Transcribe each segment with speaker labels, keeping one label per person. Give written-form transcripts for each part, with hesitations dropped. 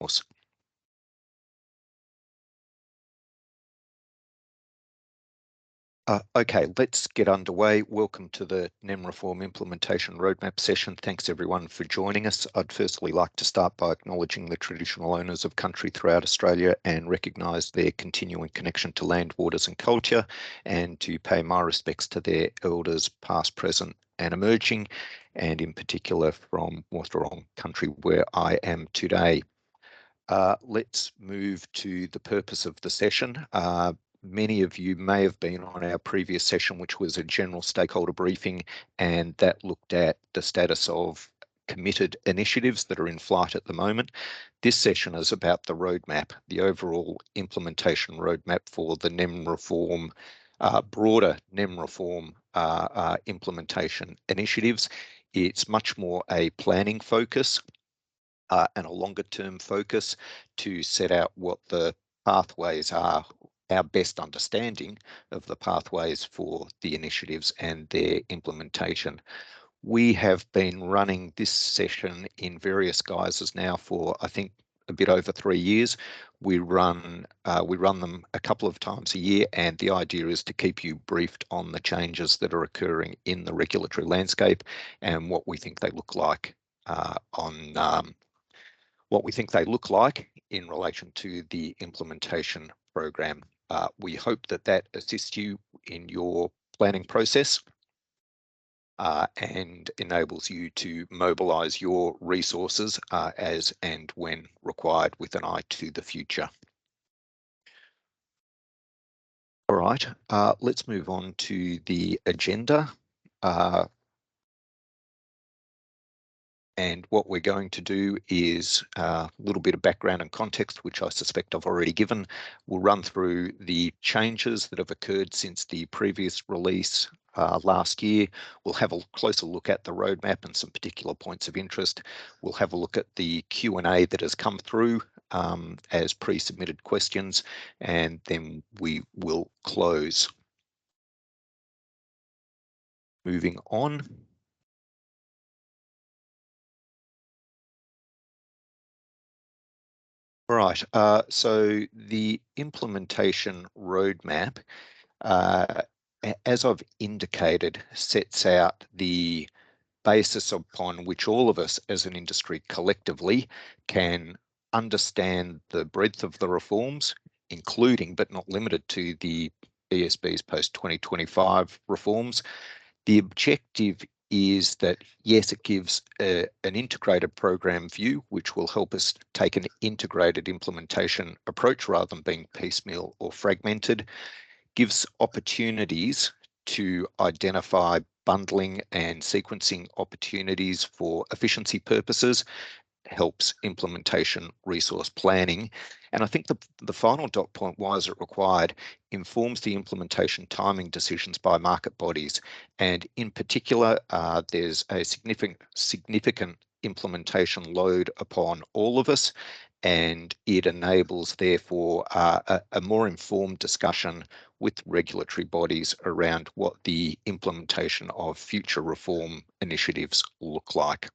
Speaker 1: course. Okay, let's get underway. Welcome to the NEM Reform Implementation Roadmap session. Thanks everyone for joining us. I'd firstly like to start by acknowledging the traditional owners of country throughout Australia and recognise their continuing connection to land, waters and culture, and to pay my respects to their elders past, present and emerging, and in particular from Wurrung country where I am today. Let's move to the purpose of the session. Many of you may have been on our previous session, which was a general stakeholder briefing, and that looked at the status of committed initiatives that are in flight at the moment. This session is about the roadmap, the overall implementation roadmap for the NEM reform, broader NEM reform implementation initiatives. It's much more a planning focus and a longer term focus to set out what the pathways are, our best understanding of the pathways for the initiatives and their implementation. We have been running this session in various guises now for, I think, a bit over 3 years. We run them a couple of times a year, and the idea is to keep you briefed on the changes that are occurring in the regulatory landscape and what we think they look like in relation to the implementation program. We hope that that assists you in your planning process and enables you to mobilise your resources as and when required with an eye to the future. All right, let's move on to the agenda. And what we're going to do is a little bit of background and context, which I suspect I've already given. We'll run through the changes that have occurred since the previous release last year. We'll have a closer look at the roadmap and some particular points of interest. We'll have a look at the Q&A that has come through as pre-submitted questions, and then we will close. Moving on. Right, so the implementation roadmap, as I've indicated, sets out the basis upon which all of us as an industry collectively can understand the breadth of the reforms, including but not limited to the ESB's post-2025 reforms. The objective is that, yes, it gives an integrated program view, which will help us take an integrated implementation approach rather than being piecemeal or fragmented, gives opportunities to identify bundling and sequencing opportunities for efficiency purposes, helps implementation resource planning. And I think the final dot point, why is it required, informs the implementation timing decisions by market bodies. And in particular, there's a significant implementation load upon all of us, and it enables, therefore, a more informed discussion with regulatory bodies around what the implementation of future reform initiatives look like.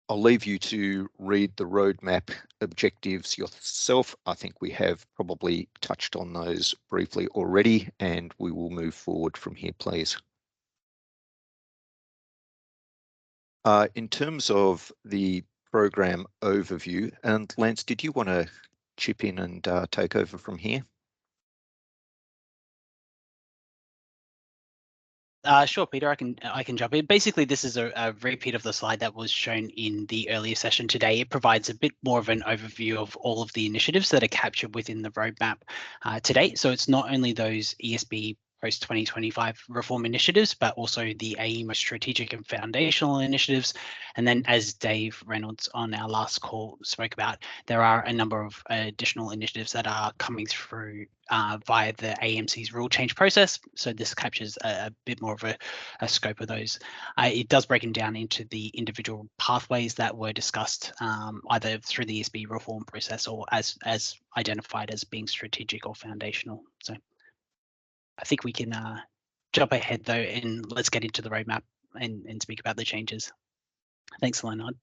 Speaker 1: I'll leave you to read the roadmap objectives yourself. I think we have probably touched on those briefly already, and we will move forward from here, please. In terms of the program overview, and Lance, did you want to chip in and take over from here?
Speaker 2: Sure, Peter, I can jump in. Basically, this is a repeat of the slide that was shown in the earlier session today. It provides a bit more of an overview of all of the initiatives that are captured within the roadmap today. So it's not only those ESB post-2025 reform initiatives, but also the AEMO strategic and foundational initiatives. And then, as Dave Reynolds on our last call spoke about, there are a number of additional initiatives that are coming through via the AMC's rule change process. So this captures a bit more of a scope of those. It does break them down into the individual pathways that were discussed either through the ESB reform process or as identified as being strategic or foundational. So I think we can jump ahead though, and let's get into the roadmap and speak about the changes. Thanks, Leonard.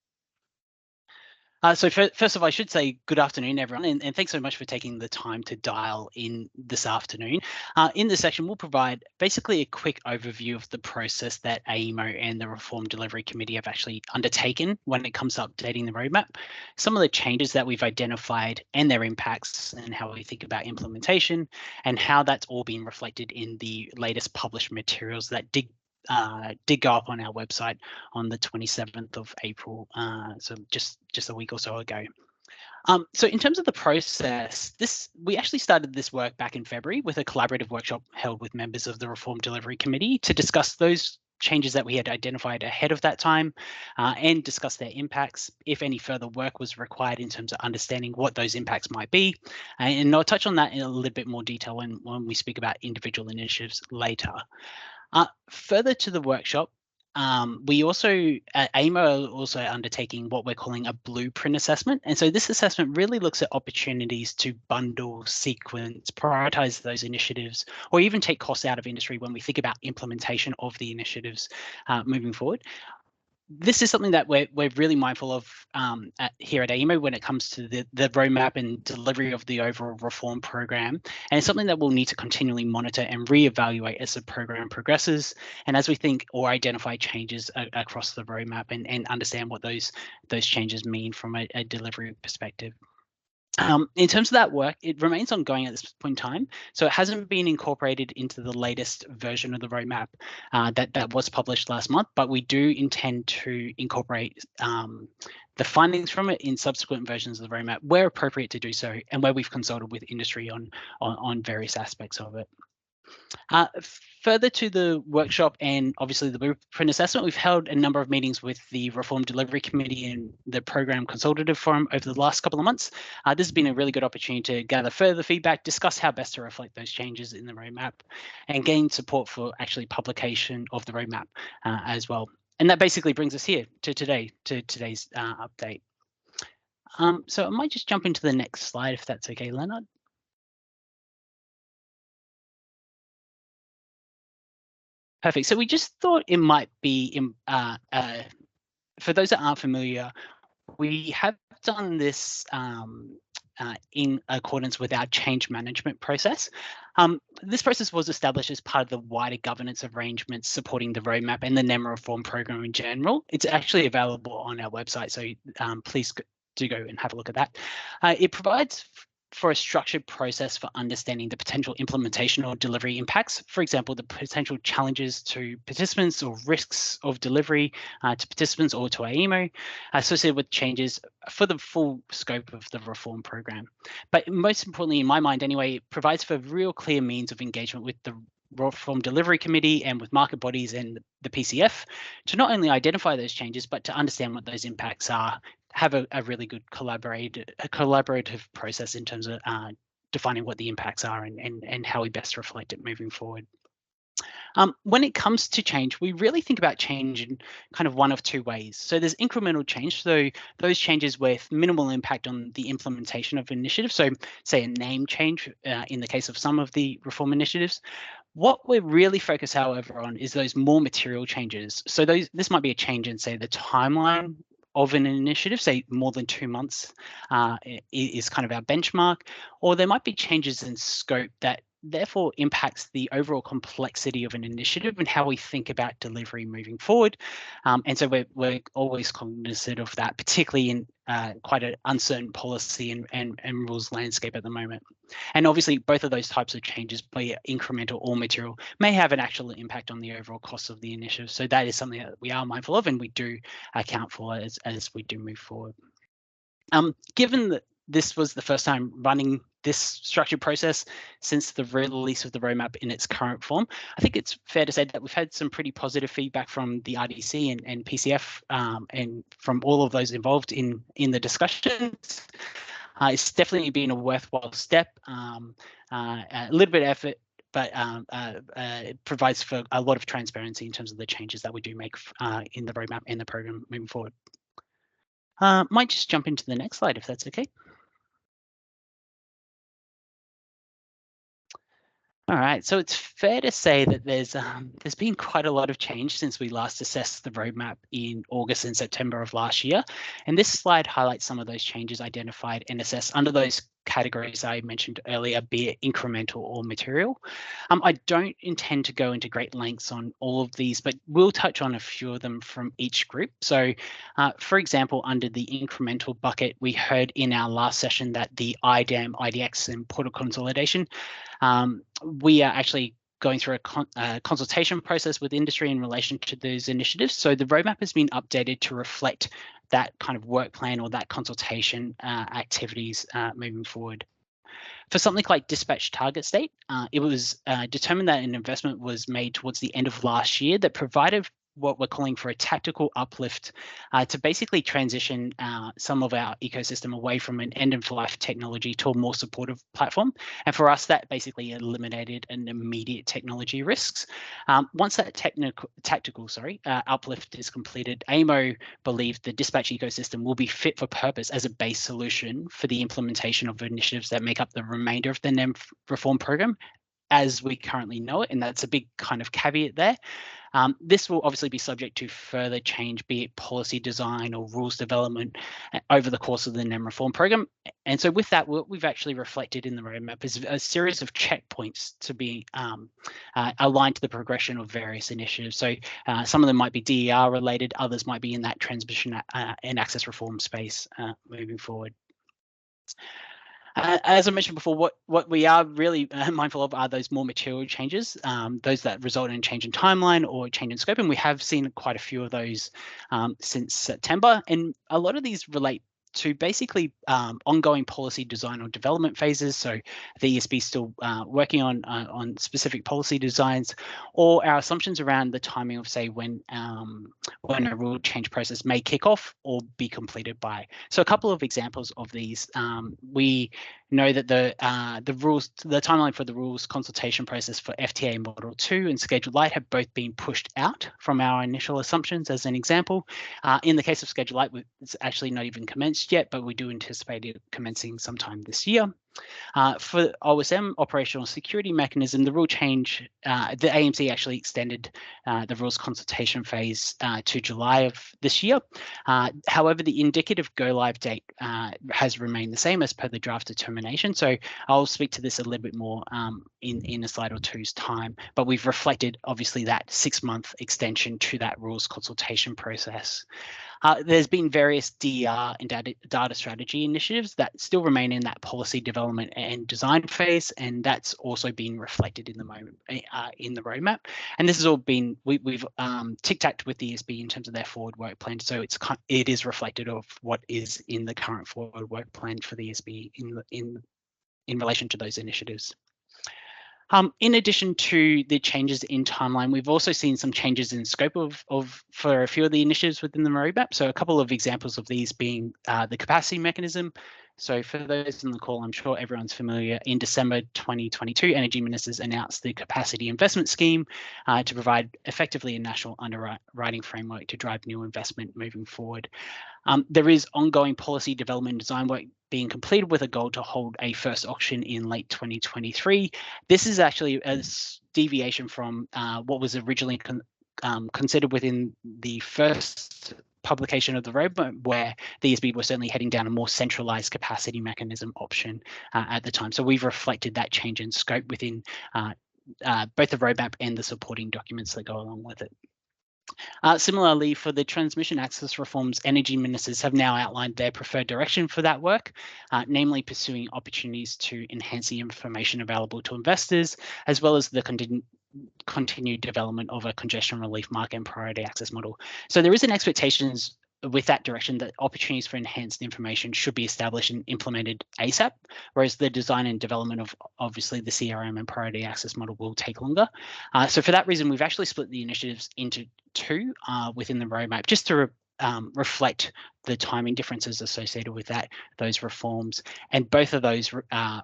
Speaker 2: So first of all, I should say good afternoon, everyone, and thanks so much for taking the time to dial in this afternoon. In this section, we'll provide basically a quick overview of the process that AEMO and the Reform Delivery Committee have actually undertaken when it comes to updating the roadmap, some of the changes that we've identified and their impacts, and how we think about implementation, and how that's all been reflected in the latest published materials that did go up on our website on the 27th of April, so just a week or so ago. So in terms of the process, we actually started this work back in February with a collaborative workshop held with members of the Reform Delivery Committee to discuss those changes that we had identified ahead of that time, and discuss their impacts, if any further work was required in terms of understanding what those impacts might be. And I'll touch on that in a little bit more detail when we speak about individual initiatives later. Further to the workshop, we also at AEMO are also undertaking what we're calling a blueprint assessment. And so this assessment really looks at opportunities to bundle, sequence, prioritize those initiatives, or even take costs out of industry when we think about implementation of the initiatives moving forward. This is something that we're really mindful of here at AEMO when it comes to the roadmap and delivery of the overall reform program. And it's something that we'll need to continually monitor and reevaluate as the program progresses, and as we think or identify changes across the roadmap, and understand what those changes mean from a delivery perspective. In terms of that work, it remains ongoing at this point in time. So it hasn't been incorporated into the latest version of the roadmap that was published last month, but we do intend to incorporate the findings from it in subsequent versions of the roadmap where appropriate to do so, and where we've consulted with industry on various aspects of it. Further to the workshop and obviously the blueprint assessment, we've held a number of meetings with the Reform Delivery Committee and the Program Consultative Forum over the last couple of months. This has been a really good opportunity to gather further feedback, discuss how best to reflect those changes in the roadmap, and gain support for actually publication of the roadmap as well. And that basically brings us here to today's update. So I might just jump into the next slide if that's okay, Leonard. Perfect. So we just thought it might be, for those that aren't familiar, we have done this in accordance with our change management process. This process was established as part of the wider governance arrangements supporting the roadmap and the NEM reform program in general. It's actually available on our website, so please do go and have a look at that. It provides for a structured process for understanding the potential implementation or delivery impacts. For example, the potential challenges to participants or risks of delivery to participants or to AEMO associated with changes for the full scope of the reform program. But most importantly, in my mind anyway, it provides for real clear means of engagement with the Reform Delivery Committee and with market bodies and the PCF to not only identify those changes, but to understand what those impacts are, have a really good collaborative process in terms of defining what the impacts are and how we best reflect it moving forward. When it comes to change, we really think about change in kind of one of two ways. So there's incremental change, so those changes with minimal impact on the implementation of initiatives. So say a name change in the case of some of the reform initiatives. What we're really focused, however, on is those more material changes. So this might be a change in, say, the timeline of an initiative, say more than 2 months is kind of our benchmark, or there might be changes in scope that therefore impacts the overall complexity of an initiative and how we think about delivery moving forward. And so we're always cognizant of that, particularly in quite an uncertain policy and rules landscape at the moment. And obviously, both of those types of changes, be it incremental or material, may have an actual impact on the overall cost of the initiative. So that is something that we are mindful of and we do account for as we do move forward. Given that this was the first time running this structured process since the release of the roadmap in its current form, I think it's fair to say that we've had some pretty positive feedback from the RDC and PCF and from all of those involved in the discussions. It's definitely been a worthwhile step, a little bit of effort, but it provides for a lot of transparency in terms of the changes that we do make in the roadmap and the program moving forward. Might just jump into the next slide if that's okay. All right, so it's fair to say that there's been quite a lot of change since we last assessed the roadmap in August and September of last year, and this slide highlights some of those changes identified and assessed under those categories I mentioned earlier, be it incremental or material. I don't intend to go into great lengths on all of these, but we'll touch on a few of them from each group. So, for example, under the incremental bucket, we heard in our last session that the IDAM, IDX, and portal consolidation we are actually going through a consultation process with industry in relation to those initiatives. So the roadmap has been updated to reflect that kind of work plan or that consultation activities moving forward. For something like dispatch target state, it was determined that an investment was made towards the end of last year that provided what we're calling for a tactical uplift to basically transition some of our ecosystem away from an end-of-life technology to a more supportive platform. And for us, that basically eliminated an immediate technology risks. Once that tactical uplift is completed, AMO believed the dispatch ecosystem will be fit for purpose as a base solution for the implementation of initiatives that make up the remainder of the NEM reform program as we currently know it. And that's a big kind of caveat there. This will obviously be subject to further change, be it policy design or rules development over the course of the NEM reform program. And so with that, what we've actually reflected in the roadmap is a series of checkpoints to be aligned to the progression of various initiatives. So some of them might be DER related, others might be in that transmission and access reform space moving forward. As I mentioned before, what we are really mindful of are those more material changes, those that result in change in timeline or change in scope, and we have seen quite a few of those since September, and a lot of these relate to basically ongoing policy design or development phases. So the ESB is still working on specific policy designs, or our assumptions around the timing of, say, when a rule change process may kick off or be completed by. So a couple of examples of these, we know that the timeline for the rules consultation process for FTA Model 2 and Schedule Light have both been pushed out from our initial assumptions, as an example. In the case of Schedule Light, it's actually not even commenced yet, but we do anticipate it commencing sometime this year. For OSM, operational security mechanism, the rule change, the AMC actually extended the rules consultation phase to July of this year. However, the indicative go live date has remained the same as per the draft determination. So I'll speak to this a little bit more in a slide or two's time, but we've reflected obviously that 6-month extension to that rules consultation process. There's been various DER and data strategy initiatives that still remain in that policy development and design phase, and that's also been reflected in the moment in the roadmap. And this has all been we've tic-tacked with the ESB in terms of their forward work plan, so it is reflected of what is in the current forward work plan for the ESB in relation to those initiatives. In addition to the changes in timeline, we've also seen some changes in scope for a few of the initiatives within the roadmap. So a couple of examples of these being the capacity mechanism. So for those in the call, I'm sure everyone's familiar. In December 2022, Energy Ministers announced the Capacity Investment Scheme to provide effectively a national underwriting framework to drive new investment moving forward. There is ongoing policy development and design work being completed with a goal to hold a first auction in late 2023. This is actually a deviation from what was originally considered within the first publication of the roadmap, where the ESB was certainly heading down a more centralized capacity mechanism option at the time. So we've reflected that change in scope within both the roadmap and the supporting documents that go along with it. Similarly, for the transmission access reforms, Energy Ministers have now outlined their preferred direction for that work, namely pursuing opportunities to enhance the information available to investors, as well as the continued development of a congestion relief market and priority access model. So there is an expectation with that direction that opportunities for enhanced information should be established and implemented ASAP, whereas the design and development of obviously the CRM and priority access model will take longer. So for that reason, we've actually split the initiatives into two within the roadmap, just to reflect the timing differences associated with those reforms. And both of those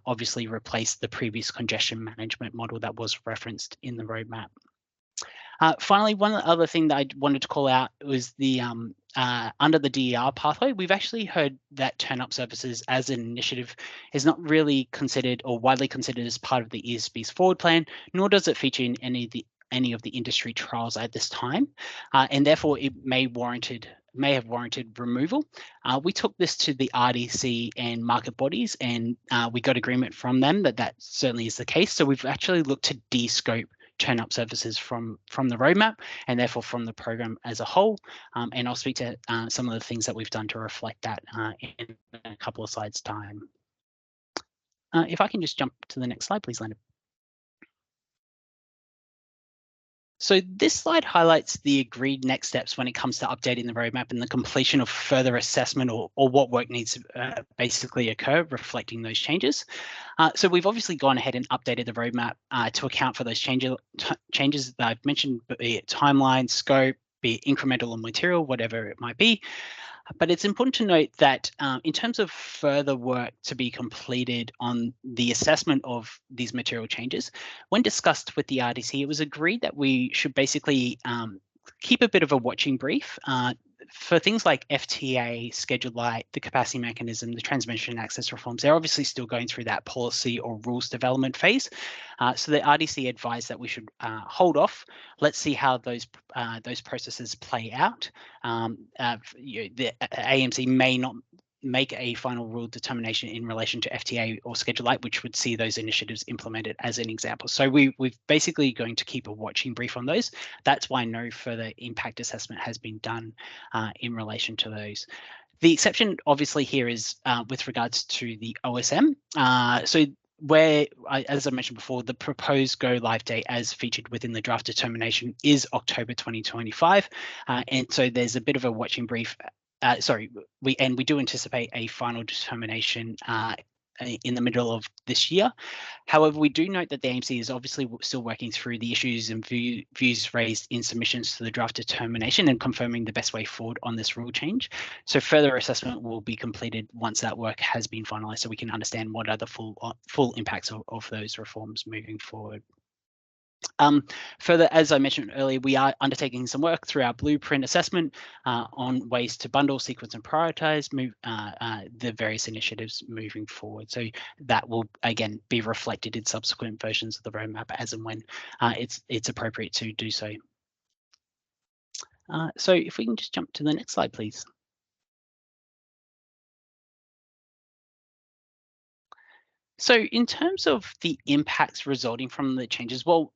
Speaker 2: obviously replace the previous congestion management model that was referenced in the roadmap. Finally, one other thing that I wanted to call out was the under the DER pathway, we've actually heard that turn-up services as an initiative is not really considered or widely considered as part of the ESB's forward plan, nor does it feature in any of the industry trials at this time, and therefore it may have warranted removal. We took this to the RDC and market bodies, and we got agreement from them that certainly is the case. So we've actually looked to de-scope turn-up services from the roadmap and therefore from the program as a whole. And I'll speak to some of the things that we've done to reflect that in a couple of slides' time. If I can just jump to the next slide, please, Leonard. So this slide highlights the agreed next steps when it comes to updating the roadmap and the completion of further assessment or what work needs to basically occur, reflecting those changes. So we've obviously gone ahead and updated the roadmap to account for those changes that I've mentioned, be it timeline, scope, be it incremental or material, whatever it might be. But it's important to note that in terms of further work to be completed on the assessment of these material changes, when discussed with the RDC, it was agreed that we should basically keep a bit of a watching brief for things like FTA, scheduled light, the capacity mechanism, the transmission access reforms. They're obviously still going through that policy or rules development phase. So the RDC advised that we should hold off. Let's see how those processes play out. The AMC may not make a final rule determination in relation to FTA or schedule light, which would see those initiatives implemented as an example. So we've basically going to keep a watching brief on those. That's why no further impact assessment has been done in relation to those. The exception obviously here is with regards to the OSM. So where, as I mentioned before, the proposed go live date as featured within the draft determination is October 2025. And so there's a bit of a watching brief. We do anticipate a final determination in the middle of this year. However, we do note that the AMC is obviously still working through the issues and views raised in submissions to the draft determination and confirming the best way forward on this rule change. So further assessment will be completed once that work has been finalised, so we can understand what are the full impacts of those reforms moving forward. Further, as I mentioned earlier, we are undertaking some work through our blueprint assessment on ways to bundle, sequence, and prioritize the various initiatives moving forward. So that will again be reflected in subsequent versions of the roadmap as and when it's appropriate to do so. So if we can just jump to the next slide, please. So in terms of the impacts resulting from the changes, well,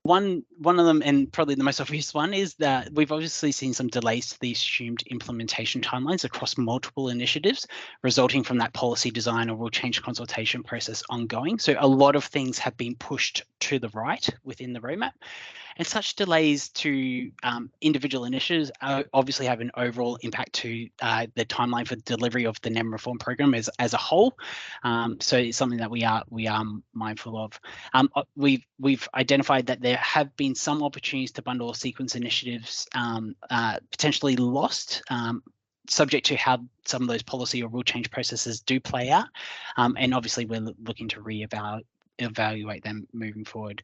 Speaker 2: one of them, and probably the most obvious one, is that we've obviously seen some delays to the assumed implementation timelines across multiple initiatives, resulting from that policy design or rule change consultation process ongoing. So a lot of things have been pushed to the right within the roadmap. And such delays to individual initiatives obviously have an overall impact to the timeline for delivery of the NEM reform program as a whole. So it's something that we are mindful of. We've identified that there have been some opportunities to bundle or sequence initiatives potentially lost, subject to how some of those policy or rule change processes do play out. And obviously we're looking to evaluate them moving forward.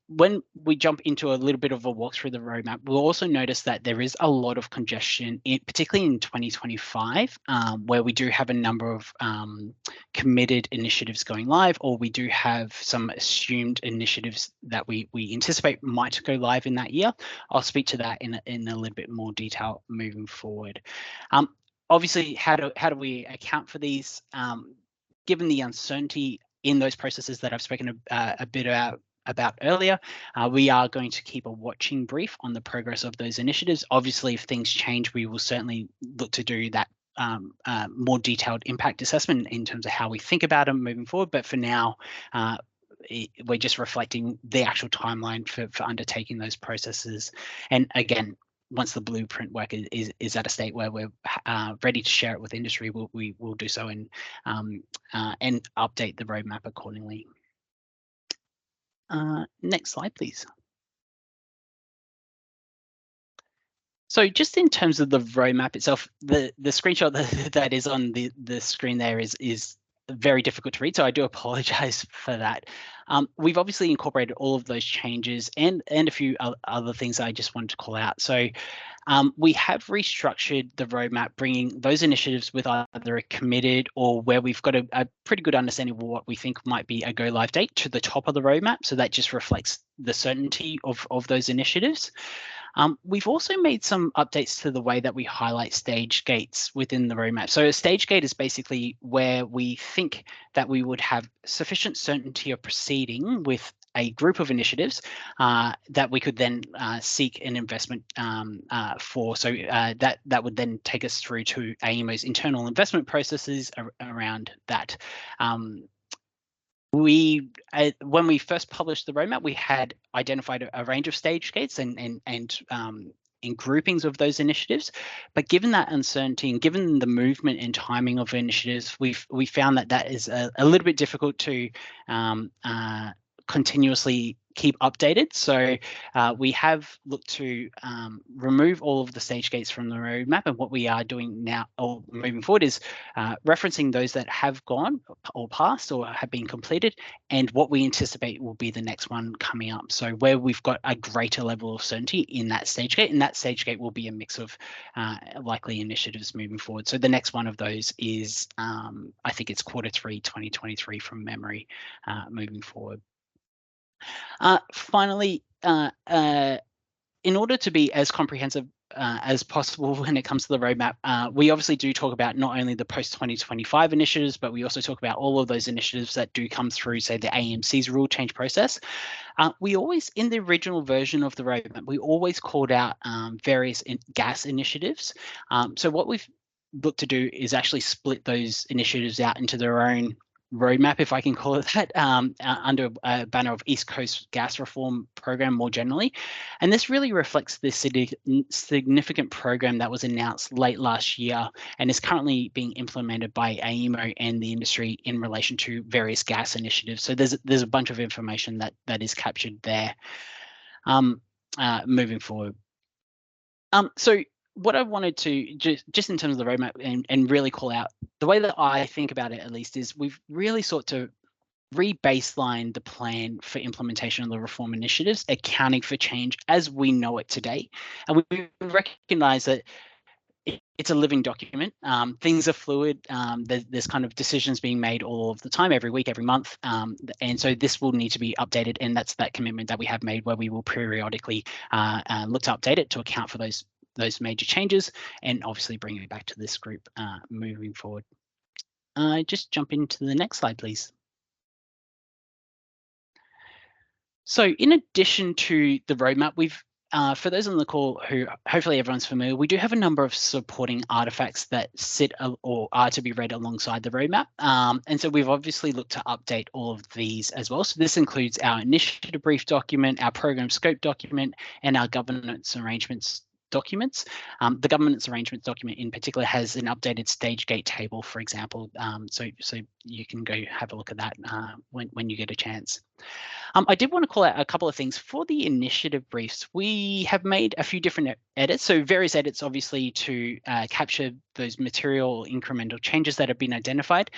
Speaker 2: When we jump into a little bit of a walk through the roadmap, we'll also notice that there is a lot of congestion, particularly in 2025, where we do have a number of committed initiatives going live, or we do have some assumed initiatives that we anticipate might go live in that year. I'll speak to that in a little bit more detail moving forward. Obviously, how do we account for these? Given the uncertainty in those processes that I've spoken a bit about earlier, we are going to keep a watching brief on the progress of those initiatives. Obviously, if things change, we will certainly look to do that more detailed impact assessment in terms of how we think about them moving forward. But for now, we're just reflecting the actual timeline for undertaking those processes. And again, once the blueprint work is at a state where we're ready to share it with industry, we will do so and update the roadmap accordingly. Next slide, please. So just in terms of the roadmap itself, the screenshot that is on the screen there is very difficult to read, so I do apologize for that. We've obviously incorporated all of those changes and a few other things I just wanted to call out. So we have restructured the roadmap, bringing those initiatives with either a committed or where we've got a pretty good understanding of what we think might be a go live date to the top of the roadmap. So that just reflects the certainty of those initiatives. We've also made some updates to the way that we highlight stage gates within the roadmap. So a stage gate is basically where we think that we would have sufficient certainty of proceeding with a group of initiatives that we could then seek an investment for. So that would then take us through to AEMO's internal investment processes around that. When we first published the roadmap, we had identified a range of stage gates and in groupings of those initiatives, but given that uncertainty and given the movement and timing of initiatives, we found that is a little bit difficult to continuously keep updated. So we have looked to remove all of the stage gates from the roadmap, and what we are doing now or moving forward is referencing those that have gone or passed or have been completed, and what we anticipate will be the next one coming up. So where we've got a greater level of certainty in that stage gate, and that stage gate will be a mix of likely initiatives moving forward. So the next one of those is, I think it's Q3 2023 from memory moving forward. Finally, in order to be as comprehensive as possible when it comes to the roadmap, we obviously do talk about not only the post-2025 initiatives, but we also talk about all of those initiatives that do come through, say, the AEMC's rule change process. We always, in the original version of the roadmap, we always called out various gas initiatives. So what we've looked to do is actually split those initiatives out into their own roadmap, if I can call it that, under a banner of East Coast Gas Reform Program more generally. And this really reflects this significant program that was announced late last year and is currently being implemented by AEMO and the industry in relation to various gas initiatives. So there's a bunch of information that is captured there moving forward. So what I wanted to just in terms of the roadmap and really call out, the way that I think about it at least is we've really sought to re-baseline the plan for implementation of the reform initiatives, accounting for change as we know it today. And we recognize that it's a living document. Things are fluid. There's kind of decisions being made all of the time, every week, every month. And so this will need to be updated. And that's that commitment that we have made where we will periodically look to update it to account for those major changes and obviously bring it back to this group moving forward. Just jump into the next slide, please. So in addition to the roadmap, we've for those on the call who hopefully everyone's familiar, we do have a number of supporting artifacts that sit or are to be read alongside the roadmap. And so we've obviously looked to update all of these as well. So this includes our initiative brief document, our program scope document, and our governance arrangements documents. The governance arrangements document in particular has an updated stage gate table, for example. So you can go have a look at that when you get a chance. I did want to call out a couple of things. For the initiative briefs, we have made a few different edits. So various edits, obviously, to capture those material incremental changes that have been identified.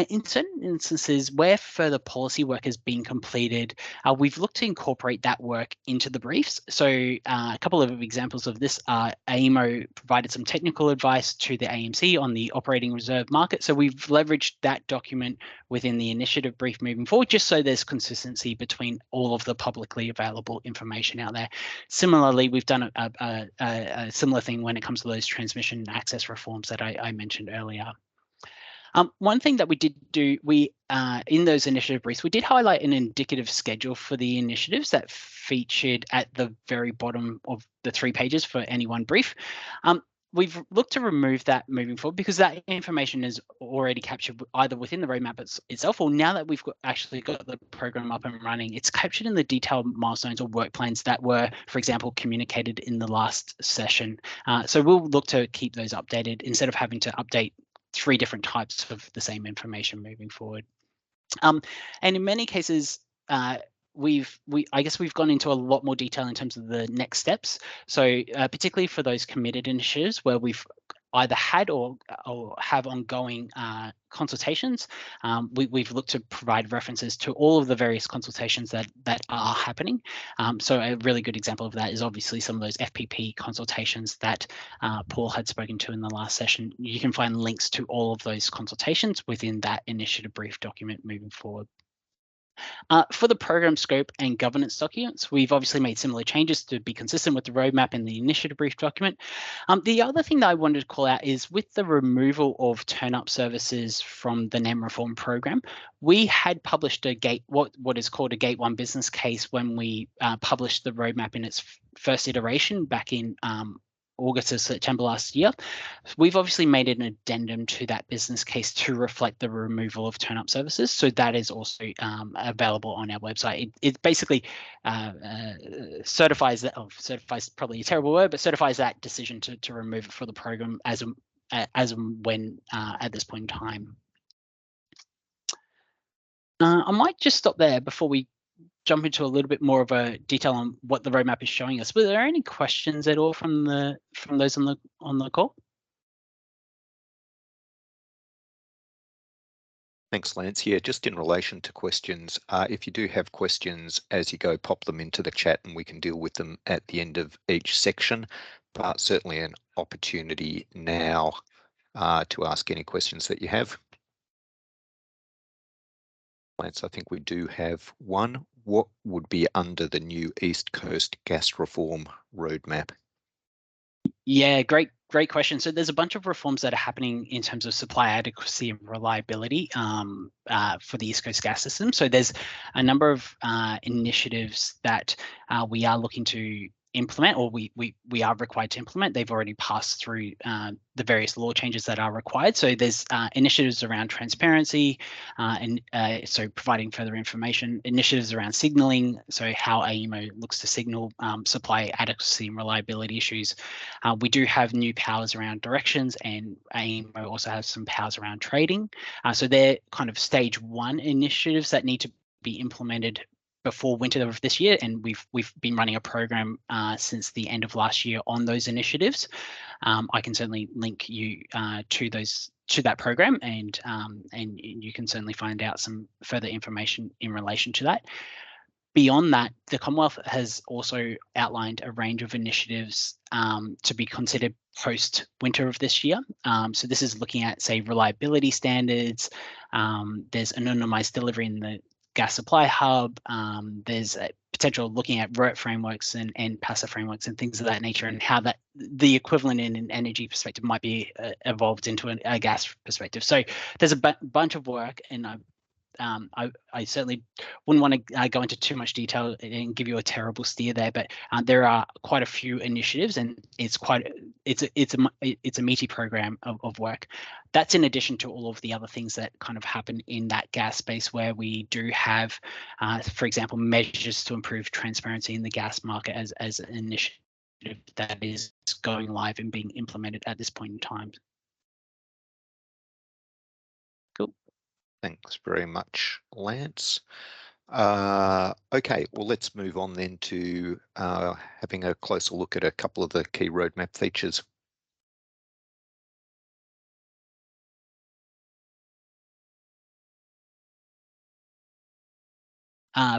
Speaker 2: In certain instances where further policy work has been completed, we've looked to incorporate that work into the briefs. So a couple of examples of this are AEMO provided some technical advice to the AMC on the operating reserve market. So we've leveraged that document within the initiative brief moving forward, just so there's consistency between all of the publicly available information out there. Similarly, we've done a similar thing when it comes to those transmission and access reforms that I mentioned earlier. One thing that we did do, in those initiative briefs, we did highlight an indicative schedule for the initiatives that featured at the very bottom of the 3 pages for any one brief. We've looked to remove that moving forward because that information is already captured either within the roadmap itself, or now that we've actually got the program up and running, it's captured in the detailed milestones or work plans that were, for example, communicated in the last session. So we'll look to keep those updated instead of having to update 3 different types of the same information moving forward. And in many cases, I guess we've gone into a lot more detail in terms of the next steps. So particularly for those committed initiatives where we've either had or have ongoing consultations. We've looked to provide references to all of the various consultations that are happening. So a really good example of that is obviously some of those FPP consultations that Paul had spoken to in the last session. You can find links to all of those consultations within that initiative brief document moving forward. For the program scope and governance documents, we've obviously made similar changes to be consistent with the roadmap in the initiative brief document. The other thing that I wanted to call out is with the removal of turn-up services from the NEM reform program, we had published what is called a Gate 1 business case when we published the roadmap in its first iteration back in August or September last year. We've obviously made an addendum to that business case to reflect the removal of turn-up services. So that is also available on our website. It basically certifies that, certifies probably a terrible word, but certifies that decision to remove it for the program as and when at this point in time. I might just stop there before we jump into a little bit more of a detail on what the roadmap is showing us. Were there any questions at all from those on the call?
Speaker 1: Thanks, Lance. Yeah, just in relation to questions, if you do have questions as you go, pop them into the chat and we can deal with them at the end of each section. But certainly an opportunity now to ask any questions that you have. Lance, I think we do have one. What would be under the new East Coast gas reform roadmap?
Speaker 2: Yeah, great question. So there's a bunch of reforms that are happening in terms of supply adequacy and reliability for the East Coast gas system. So there's a number of initiatives that we are looking to implement, or we are required to implement. They've already passed through the various law changes that are required. So there's initiatives around transparency and so providing further information, initiatives around signaling, so how AEMO looks to signal supply adequacy and reliability issues. We do have new powers around directions, and AEMO also has some powers around trading. So they're kind of stage 1 initiatives that need to be implemented before winter of this year, and we've been running a program since the end of last year on those initiatives. I can certainly link you to that program, and you can certainly find out some further information in relation to that. Beyond that, the Commonwealth has also outlined a range of initiatives to be considered post-winter of this year. So this is looking at, say, reliability standards. There's anonymised delivery in the gas supply hub. There's a potential looking at RERT frameworks and PASA frameworks and things of that nature, and how that the equivalent in an energy perspective might be evolved into a gas perspective. So there's a bunch of work, and I certainly wouldn't want to go into too much detail and give you a terrible steer there, but there are quite a few initiatives, and it's a meaty program of work. That's in addition to all of the other things that kind of happen in that gas space, where we do have, for example, measures to improve transparency in the gas market as an initiative that is going live and being implemented at this point in time. Cool.
Speaker 1: Thanks very much, Lance. Okay, well, let's move on then to having a closer look at a couple of the key roadmap features.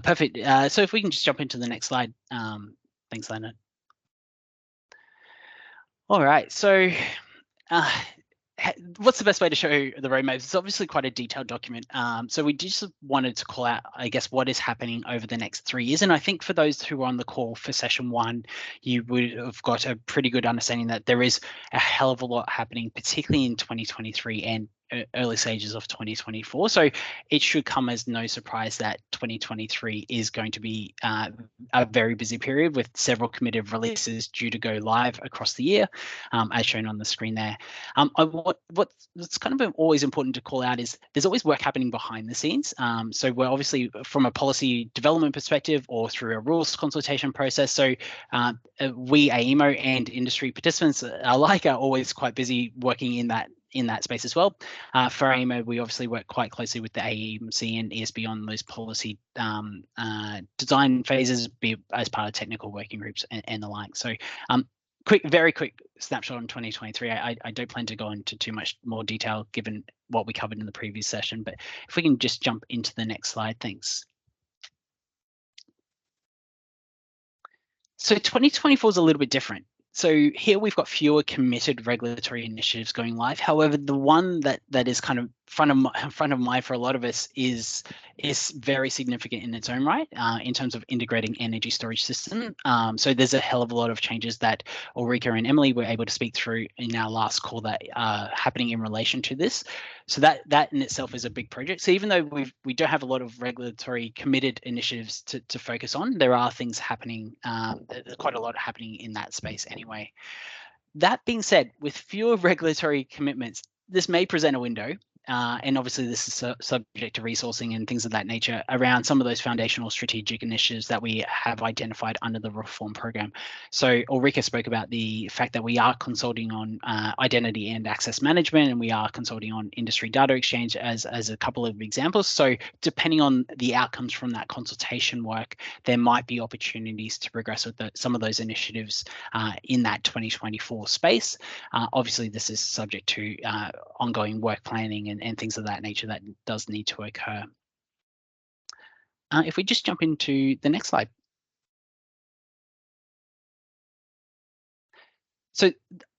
Speaker 2: Perfect. So if we can just jump into the next slide. Thanks, Leonard. All right, so what's the best way to show the roadmap? It's obviously quite a detailed document. So we just wanted to call out, I guess, what is happening over the next 3 years. And I think for those who are on the call for session 1, you would have got a pretty good understanding that there is a hell of a lot happening, particularly in 2023 and early stages of 2024. So it should come as no surprise that 2023 is going to be a very busy period, with several committed releases due to go live across the year, as shown on the screen there. What's kind of always important to call out is there's always work happening behind the scenes. So we're obviously, from a policy development perspective or through a rules consultation process, so we AEMO and industry participants alike are always quite busy working in that space as well. For AEMO, we obviously work quite closely with the AEMC and ESB on those policy design phases, be as part of technical working groups and the like. So very quick snapshot on 2023. I don't plan to go into too much more detail given what we covered in the previous session, but if we can just jump into the next slide, thanks. So 2024 is a little bit different. So here we've got fewer committed regulatory initiatives going live. However, the one that is kind of front of mind for a lot of us is very significant in its own right in terms of integrating energy storage system. So there's a hell of a lot of changes that Ulrika and Emily were able to speak through in our last call that are happening in relation to this. So that in itself is a big project. So even though we don't have a lot of regulatory committed initiatives to focus on, there are things happening, quite a lot happening in that space anyway. That being said, with fewer regulatory commitments, this may present a window, and obviously this is subject to resourcing and things of that nature around some of those foundational strategic initiatives that we have identified under the reform program. So Ulrika spoke about the fact that we are consulting on identity and access management, and we are consulting on industry data exchange as a couple of examples. So depending on the outcomes from that consultation work, there might be opportunities to progress with some of those initiatives in that 2024 space. Obviously, this is subject to ongoing work planning and things of that nature that does need to occur. If we just jump into the next slide. So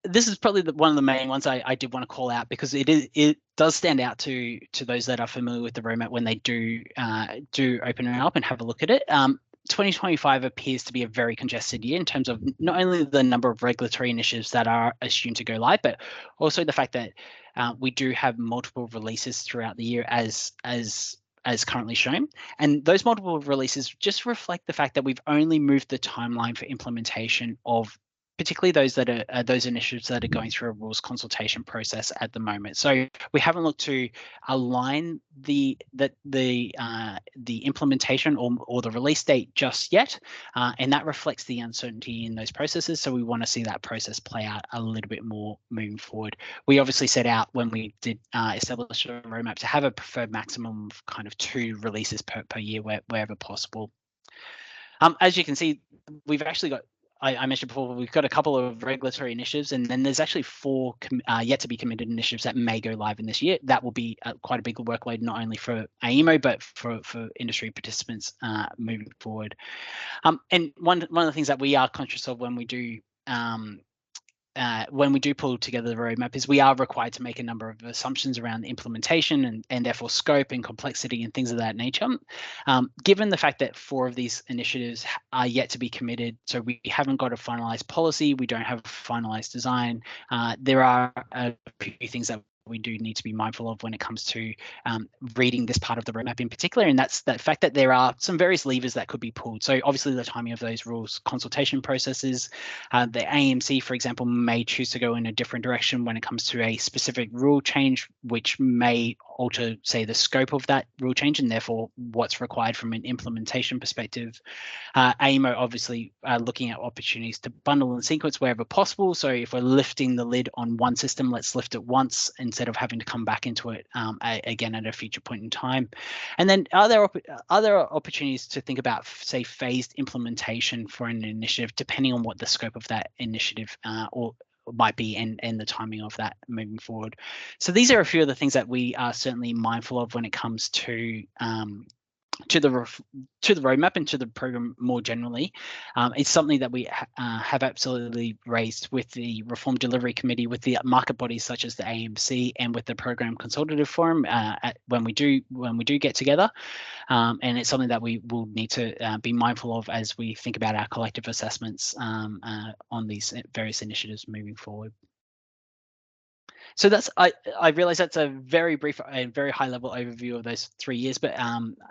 Speaker 2: this is probably one of the main ones I did want to call out because it does stand out to those that are familiar with the roadmap when they do open it up and have a look at it. 2025 appears to be a very congested year in terms of not only the number of regulatory initiatives that are assumed to go live, but also the fact that we do have multiple releases throughout the year as currently shown. And those multiple releases just reflect the fact that we've only moved the timeline for implementation of particularly those that are those initiatives that are going through a rules consultation process at the moment. So we haven't looked to align the implementation or the release date just yet, and that reflects the uncertainty in those processes. So we want to see that process play out a little bit more moving forward. We obviously set out when we did establish a roadmap to have a preferred maximum of kind of 2 releases per year wherever possible. As you can see, we've actually got, I mentioned before, we've got a couple of regulatory initiatives, and then there's actually 4 yet to be committed initiatives that may go live in this year. That will be quite a big workload, not only for AEMO, but for industry participants moving forward. And one of the things that we are conscious of when we do pull together the roadmap is we are required to make a number of assumptions around the implementation and therefore scope and complexity and things of that nature. Given the fact that 4 of these initiatives are yet to be committed, so we haven't got a finalized policy, we don't have a finalized design, there are a few things that we do need to be mindful of when it comes to reading this part of the roadmap in particular, and that's the fact that there are some various levers that could be pulled. So obviously the timing of those rules consultation processes, the AMC, for example, may choose to go in a different direction when it comes to a specific rule change, which may alter, say, the scope of that rule change and therefore what's required from an implementation perspective. AEMO obviously looking at opportunities to bundle and sequence wherever possible. So if we're lifting the lid on one system, let's lift it once instead of having to come back into it again at a future point in time. And then other opportunities to think about, say, phased implementation for an initiative, depending on what the scope of that initiative or might be and the timing of that moving forward. So these are a few of the things that we are certainly mindful of when it comes to the roadmap and to the program more generally. It's something that we have absolutely raised with the Reform Delivery Committee, with the market bodies such as the AMC, and with the Program Consultative Forum when we do get together. And it's something that we will need to be mindful of as we think about our collective assessments on these various initiatives moving forward. So I realize that's a very brief and very high level overview of those 3 years, but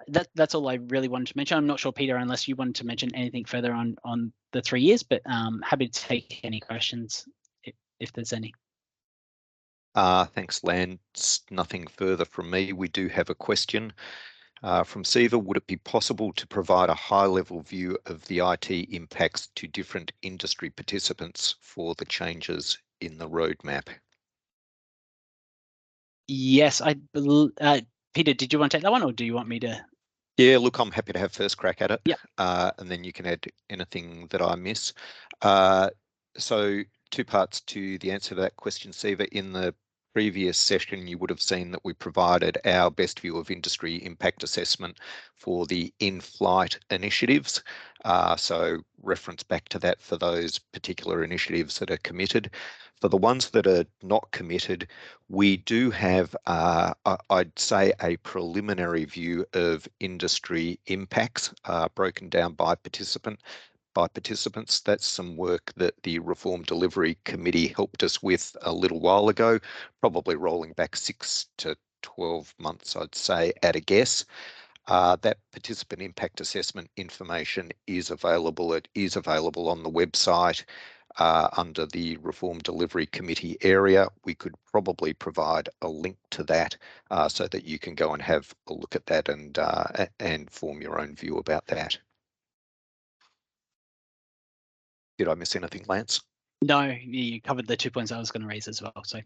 Speaker 2: that's all I really wanted to mention. I'm not sure, Peter, unless you wanted to mention anything further on the 3 years, but happy to take any questions if there's any.
Speaker 1: Thanks, Lance. Nothing further from me. We do have a question from Siva. Would it be possible to provide a high-level view of the IT impacts to different industry participants for the changes in the roadmap?
Speaker 2: Yes, Peter, did you want to take that one, or do you want me to?
Speaker 1: Yeah, look, I'm happy to have first crack at it.
Speaker 2: Yep.
Speaker 1: And then you can add anything that I miss. So two parts to the answer to that question, Siva. In the previous session, you would have seen that we provided our best view of industry impact assessment for the in-flight initiatives. So reference back to that for those particular initiatives that are committed. For the ones that are not committed, we do have, I'd say, a preliminary view of industry impacts broken down by participants. That's some work that the Reform Delivery Committee helped us with a little while ago, probably rolling back 6 to 12 months, I'd say, at a guess. That participant impact assessment information is available. It is available on the website under the Reform Delivery Committee area. We could probably provide a link to that so that you can go and have a look at that and form your own view about that. Did I miss anything, Lance?
Speaker 2: No, you covered the 2 points I was going to raise as well. So,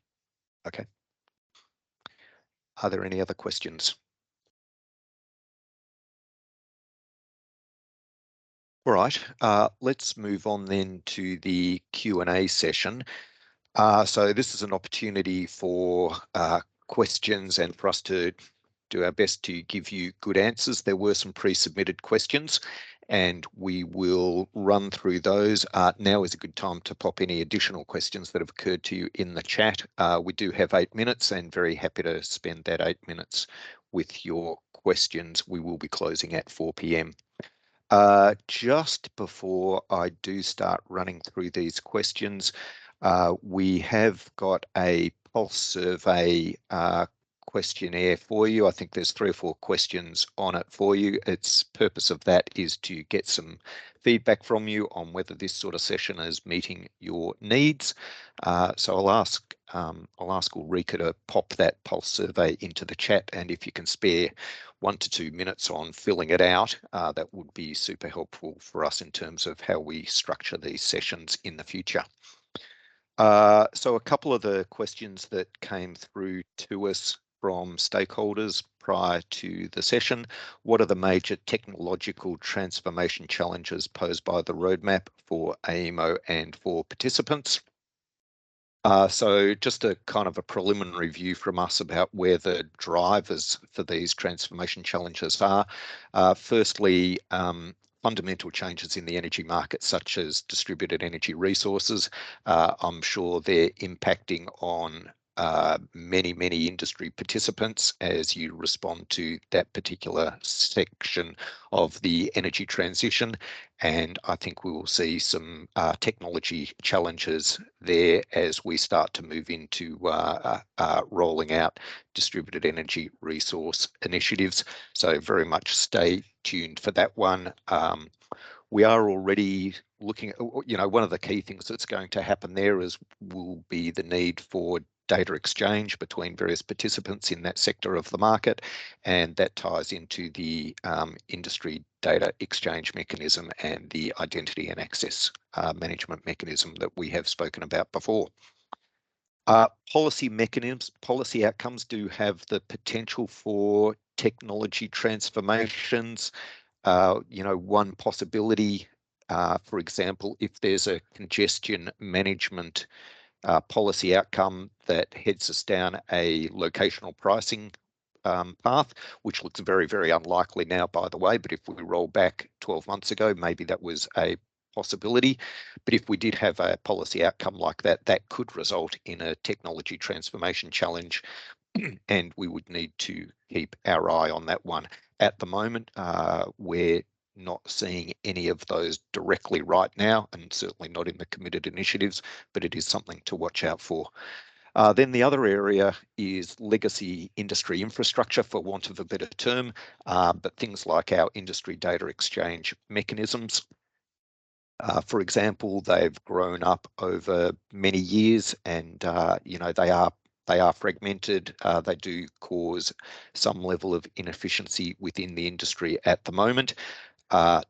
Speaker 1: okay. Are there any other questions? All right, let's move on then to the Q&A session. So this is an opportunity for questions and for us to do our best to give you good answers. There were some pre-submitted questions and we will run through those. Now is a good time to pop any additional questions that have occurred to you in the chat. We do have 8 minutes and very happy to spend that 8 minutes with your questions. We will be closing at 4 p.m. Just before I do start running through these questions, we have got a pulse survey questionnaire for you. I think there's 3 or 4 questions on it for you. Its purpose of that is to get some feedback from you on whether this sort of session is meeting your needs. So I'll ask Ulrika to pop that pulse survey into the chat, and if you can spare 1 to 2 minutes on filling it out, that would be super helpful for us in terms of how we structure these sessions in the future. So a couple of the questions that came through to us from stakeholders prior to the session: what are the major technological transformation challenges posed by the roadmap for AEMO and for participants? So just a kind of a preliminary view from us about where the drivers for these transformation challenges are. Firstly, fundamental changes in the energy market, such as distributed energy resources. I'm sure they're impacting on many industry participants as you respond to that particular section of the energy transition. And I think we will see some technology challenges there as we start to move into rolling out distributed energy resource initiatives. So very much stay tuned for that one. We are already looking at, one of the key things that's going to happen there will be the need for data exchange between various participants in that sector of the market, and that ties into the industry data exchange mechanism and the identity and access management mechanism that we have spoken about before. Policy mechanisms, policy outcomes do have the potential for technology transformations. One possibility, for example, if there's a congestion management policy outcome that heads us down a locational pricing path, which looks very unlikely now, by the way, but if we roll back 12 months ago, maybe that was a possibility. But if we did have a policy outcome like that, that could result in a technology transformation challenge, and we would need to keep our eye on that one. At the moment, we're not seeing any of those directly right now, and certainly not in the committed initiatives, but it is something to watch out for. Then the other area is legacy industry infrastructure, for want of a better term, but things like our industry data exchange mechanisms. For example, they've grown up over many years, and they are fragmented. They do cause some level of inefficiency within the industry at the moment.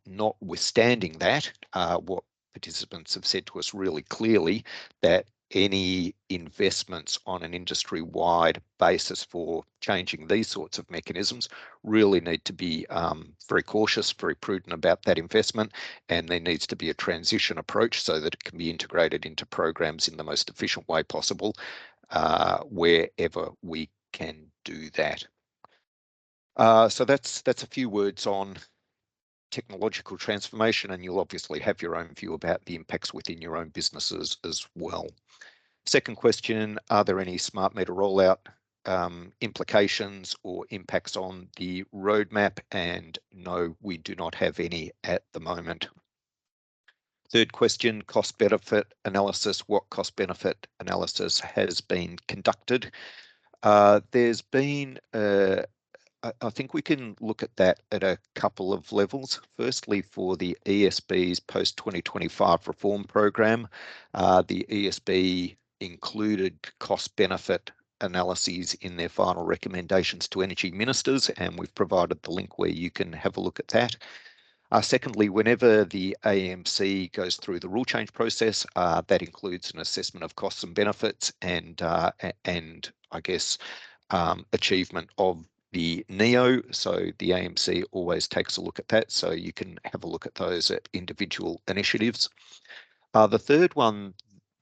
Speaker 1: Notwithstanding that, what participants have said to us really clearly, that any investments on an industry-wide basis for changing these sorts of mechanisms really need to be very cautious, very prudent about that investment, and there needs to be a transition approach so that it can be integrated into programs in the most efficient way possible, wherever we can do that. So that's a few words on technological transformation, and you'll obviously have your own view about the impacts within your own businesses as well. Second question, are there any smart meter rollout implications or impacts on the roadmap? And no, we do not have any at the moment. Third question, cost benefit analysis. What cost benefit analysis has been conducted? There's been I think we can look at that at a couple of levels. Firstly, for the ESB's post-2025 reform program, the ESB included cost-benefit analyses in their final recommendations to energy ministers, and we've provided the link where you can have a look at that. Secondly, whenever the AEMC goes through the rule change process, that includes an assessment of costs and benefits and I guess achievement of the NEO. So the AMC always takes a look at that. So you can have a look at those at individual initiatives. The third one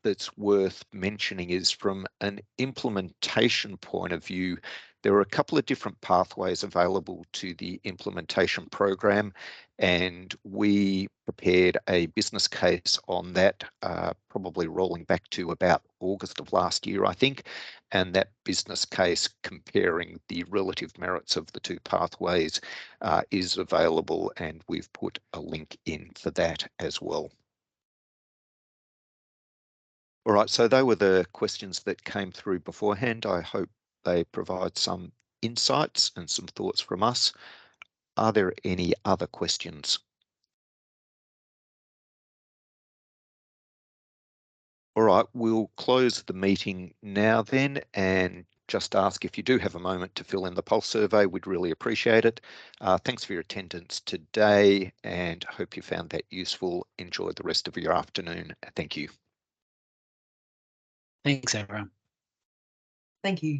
Speaker 1: that's worth mentioning is from an implementation point of view, there are a couple of different pathways available to the implementation program, and we prepared a business case on that, probably rolling back to about August of last year, I think, and that business case comparing the relative merits of the two pathways is available, and we've put a link in for that as well. All right, so they were the questions that came through beforehand. I hope they provide some insights and some thoughts from us. Are there any other questions? All right, we'll close the meeting now then, and just ask if you do have a moment to fill in the pulse survey. We'd really appreciate it. Thanks for your attendance today, and hope you found that useful. Enjoy the rest of your afternoon. Thank you.
Speaker 2: Thanks, everyone.
Speaker 3: Thank you.